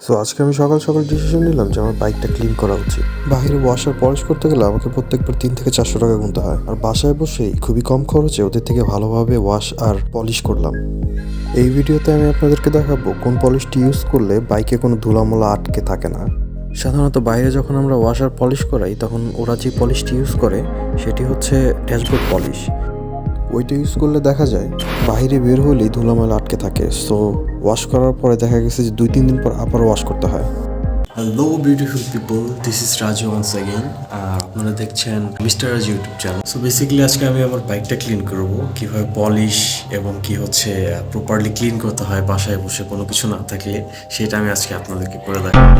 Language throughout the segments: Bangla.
সো আজকে আমি সকাল সকাল ডিসিশন নিলাম যে আমার বাইকটা ক্লিন করা উচিত। বাইরে ওয়াশার পলিশ করতে গেলে আমাকে প্রত্যেকবার 300 থেকে 400 টাকা গুনতে হয়, আর বাসায় বসেই খুবই কম খরচে ওদের থেকে ভালোভাবে ওয়াশ আর পলিশ করলাম। এই ভিডিওতে আমি আপনাদেরকে দেখাবো কোন পলিশটি ইউজ করলে বাইকে কোনো ধুলামোলা আটকে থাকে না। সাধারণত বাইরে যখন আমরা ওয়াশার পলিশ করাই তখন ওরা যে পলিশটি ইউজ করে সেটি হচ্ছে ড্যাশবোর্ড পলিশ। ওইটা ইউজ করলে দেখা যায় বাইরে বের হলেই ধুলামেলা আটকে থাকে। সো ওয়াশ করার পরে দেখা গেছে যে 2-3 দিন পর আবার ওয়াশ করতে হয়। Hello beautiful people, this is Raju once again. আর আপনারা দেখছেন mister Raj YouTube channel. So basically আজকে আমি আমার বাইকটা ক্লিন করব, কীভাবে পলিশ এবং কি হচ্ছে প্রপারলি ক্লিন করতে হয় বাসায় বসে কোনো কিছু না থাকলে, সেটা আমি আজকে আপনাদেরকে করে দেখাবো।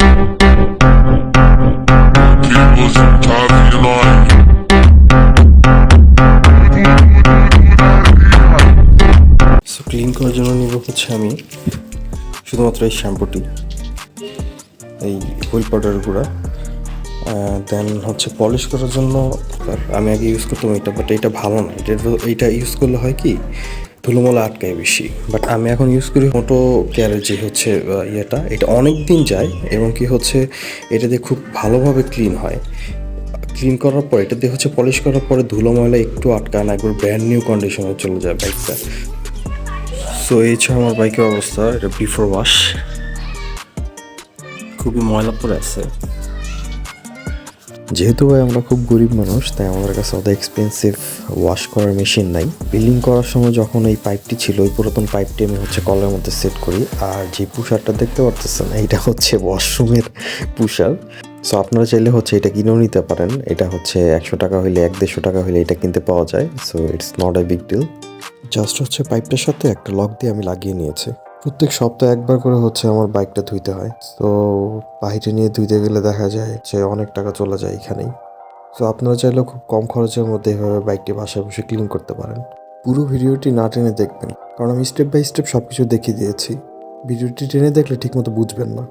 সো ক্লিন করার জন্য নিব হচ্ছে আমি শুধুমাত্র এই শ্যাম্পুটি, এই হুইল পাউডার গুঁড়া। দেন হচ্ছে পলিশ করার জন্য আমি আগে ইউজ করতাম এটা, বাট এটা ভালো না। এইটা ইউজ করলে হয় কি ধুলোমলা আটকায় বেশি। বাট আমি এখন ইউজ করি মোটো কেয়ারের যে হচ্ছে এটা অনেক দিন যায় এবং কি হচ্ছে এটা দিয়ে খুব ভালোভাবে ক্লিন হয়। ক্লিন করার পর এটা দিয়ে হচ্ছে পলিশ করার পরে ধুলো ময়লা একটু আটকায় না, একবার ব্র্যান্ড নিউ কন্ডিশনে চলে যায় বাইকটা। সো এই হচ্ছে আমার বাইকের অবস্থা। এটা বিফোর ওয়াশ, খুবই ময়লা পড়ে আছে। যেহেতু ভাই আমরা খুব গরিব মানুষ, তাই আমাদের কাছে অত এক্সপেন্সিভ ওয়াশ করার মেশিন নাই। বিলিং করার সময় যখন এই পাইপটি ছিল, ওই পুরাতন পাইপটি আমি হচ্ছে কলের মধ্যে সেট করি। আর যে পুষারটা দেখতে পারতেছেন এইটা হচ্ছে ওয়াশরুমের পুষার। সো আপনারা চাইলে হচ্ছে এটা কিনেও নিতে পারেন। এটা হচ্ছে 100 টাকা হইলে 100-150 টাকা হইলে এটা কিনতে পাওয়া যায়। So it's not a big deal. Just হচ্ছে পাইপটার সাথে একটা লক দিয়ে আমি লাগিয়ে নিয়েছি। প্রত্যেক সপ্তাহে একবার করে হচ্ছে আমার বাইকটা ধুইতে হয়। তো বাইরে নিয়ে ধুইতে গেলে দেখা যায় যে অনেক টাকা চলে যায় এখানেই। তো আপনারা চাইলেও খুব কম খরচের মধ্যে এভাবে বাইকটি বাসায় বসে ক্লিন করতে পারেন। পুরো ভিডিওটি না টেনে দেখবেন, কারণ আমি স্টেপ বাই স্টেপ সব কিছু দেখিয়ে দিয়েছি। ভিডিওটি টেনে দেখলে ঠিকমতো বুঝবেন না।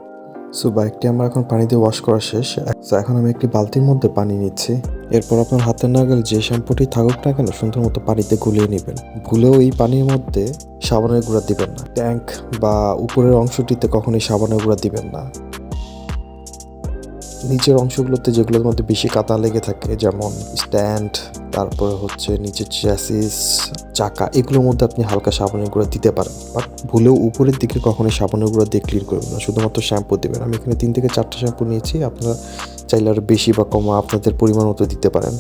সো বাইকটি আমার এখন পানি দিয়ে ওয়াশ করা শেষ। সো এখন আমি একটি বালতির মধ্যে পানি নিচ্ছি। এরপর আপনার হাতের নাগাল যে শ্যাম্পুটি থাকুক না কেন সুন্দর মতো পানিতে গুলিয়ে নেবেন। ভুলেও এই পানির মধ্যে সাবানের গুঁড়া দিবেন না। ট্যাঙ্ক বা উপরের অংশটিতে কখনোই সাবানের গুঁড়া দিবেন না। নিচের অংশগুলোতে যেগুলোর মধ্যে বেশি কাদা লেগে থাকে, যেমন স্ট্যান্ড, তারপরে হচ্ছে নিচের চ্যাসিস, চাকা, এগুলোর মধ্যে আপনি হালকা সাবানের গুঁড়া দিতে পারেন। বাট ভুলেও উপরের দিকে কখনোই সাবানের গুঁড়া দিয়ে ক্লিন করবেন না, শুধুমাত্র শ্যাম্পু দেবেন। আমি এখানে 3 থেকে 4টা শ্যাম্পু নিয়েছি, আপনারা চাইলে আরও বেশি বা কম আপনাদের পরিমাণ মতো দিতে পারেন।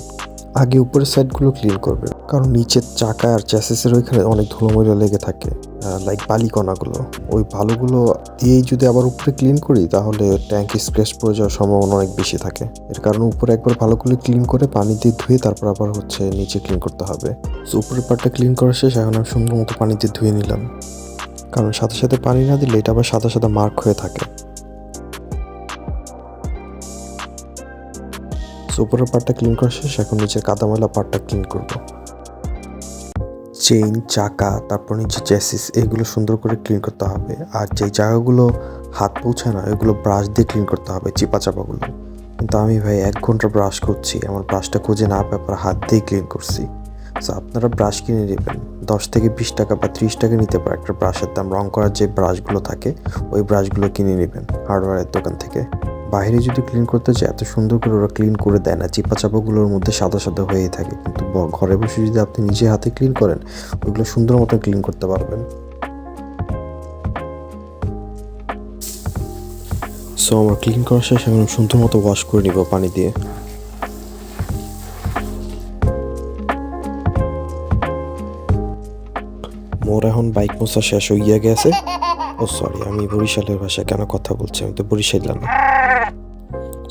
আগে উপরের সাইডগুলো ক্লিন করবেন, কারণ নিচের চাকা আর চ্যাসিসের ওইখানে অনেক ধুলোময়লা লেগে থাকে, লাইক বালিকণাগুলো। ওই বালুগুলো দিয়েই যদি আবার উপরে ক্লিন করি তাহলে ট্যাঙ্কে স্ক্র্যাচ পড়ে যাওয়ার সম্ভাবনা অনেক বেশি থাকে। এর কারণে উপরে একবার ভালো করে ক্লিন করে পানি দিয়ে ধুয়ে তারপর আবার হচ্ছে নিচে ক্লিন করতে হবে। সো উপরের পার্টটা ক্লিন করা শেষ। এখন আমি সুন্দর মতো পানি দিয়ে ধুয়ে নিলাম, কারণ সাথে সাথে পানি না দিলে এটা আবার সাদা সাদা মার্ক হয়ে থাকে। উপরের পার্টটা ক্লিন করা শেষ। এখন নিচের কাদাময়লা পার্টটা ক্লিন করব। চেইন, চাকা, তারপর নিচে চ্যাসিস, এগুলো সুন্দর করে ক্লিন করতে হবে। আর যেই জায়গাগুলো হাত পৌঁছায় না ওইগুলো ব্রাশ দিয়ে ক্লিন করতে হবে, চিপা চাপাগুলো। কিন্তু আমি ভাই 1 ঘন্টা ব্রাশ করছি, আমার ব্রাশটা খুঁজে না পেপার হাত দিয়ে ক্লিন করছি। সো আপনারা ব্রাশ কিনে নেবেন, 10 থেকে 20 টাকা বা 30 টাকা নিতে পারে একটা ব্রাশের দাম। রং করার যে ব্রাশগুলো থাকে ওই ব্রাশগুলো কিনে নেবেন হার্ডওয়্যারের দোকান থেকে। বাইরে যদি ক্লিন করতে চায় এত সুন্দর করে ওরা ক্লিন করে দেয় না, চিপা চাপাগুলোর মধ্যে সাদা সাদা হয়েই থাকে। কিন্তু ঘরে বসে যদি আপনি নিজে হাতে ক্লিন করেন ওইগুলো সুন্দর মতো ক্লিন করতে পারবেন। সো আমার ক্লিন করা শেষ। এখন সুন্দর মতো ওয়াশ করে নিব পানি দিয়ে। মোর এখন বাইক মোছা শেষ হইয়া গেছে। ও সরি, আমি বরিশালের ভাষায় কেন কথা বলছি, আমি তো বরিশাল না।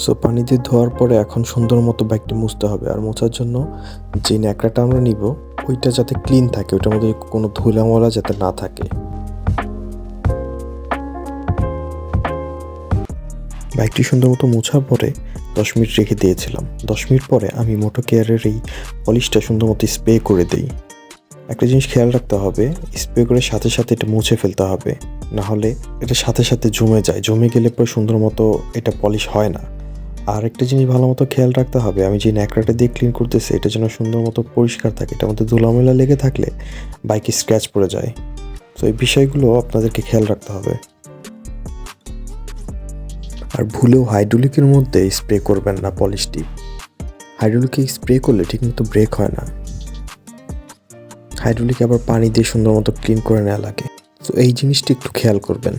সো পানি দিয়ে ধোয়ার পরে এখন সুন্দর মতো বাইকটি মুছতে হবে। আর মোছার জন্য যে ন্যাকড়াটা আমরা নিব ওইটা যাতে ক্লিন থাকে, ওইটার মধ্যে কোনো ধুলামলা যাতে না থাকে। বাইকটি সুন্দর মতো মোছার পরে 10 মিনিট রেখে দিয়েছিলাম। 10 মিনিট পরে আমি মোটো কেয়ারের এই পলিশটা সুন্দর মতো স্প্রে করে দিই। একটা জিনিস খেয়াল রাখতে হবে, স্প্রে করে সাথে সাথে এটা মুছে ফেলতে হবে, না হলে এটা সাথে সাথে জমে যায়। জমে গেলে পরে সুন্দর মতো এটা পলিশ হয় না। আর একটা জিনিস ভালো মতো খেয়াল রাখতে হবে, আমি যে ন্যাকড়াটা দিয়ে ক্লিন করতেছি এটা যেন সুন্দর মতো পরিষ্কার থাকে। এটার মধ্যে ধুলামেলা লেগে থাকলে বাইকে স্ক্র্যাচ পড়ে যায়। তো এই বিষয়গুলো আপনাদেরকে খেয়াল রাখতে হবে। আর ভুলেও হাইড্রোলিকের মধ্যে স্প্রে করবেন না পলিশটি। হাইড্রোলিকে স্প্রে করলে ঠিকমতো ব্রেক হয় না। হাইড্রোলিক আবার পানি দিয়ে সুন্দর মতো ক্লিন করে নেওয়া লাগে। তো এই জিনিসটি একটু খেয়াল করবেন।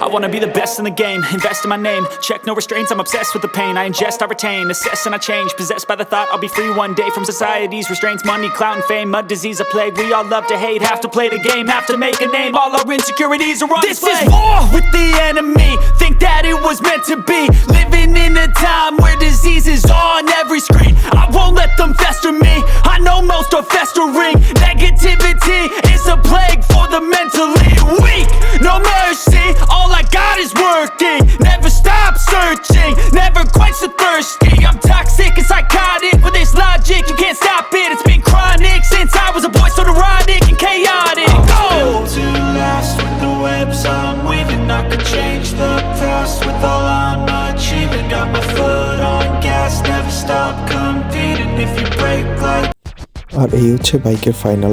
I wanna be the best in the game, invest in my name. Check no restraints, I'm obsessed with the pain. I ingest, I retain, assess and I change. Possessed by the thought I'll be free one day from society's restraints. Money, clout and fame, mud, disease, a plague. We all love to hate, have to play the game, have to make a name. All our insecurities are on display. This is war with the enemy, think that it was meant to be. Living in a time where disease is on every screen. I won't let them fester me, I know most are festering. Negativity is a plague for the mentally weak. No mercy, all I got is working. Never stop searching, never quench the thirsty. I'm toxic and psychotic with this logic, you can't stop it. It's been chronic since I was a boy, so neurotic and chaotic. Built to last with the webs I'm weaving. I could change the past with all I'm achieving. Got my foot on gas, never stop competing. If you break like আর এই হচ্ছে বাইকের ফাইনাল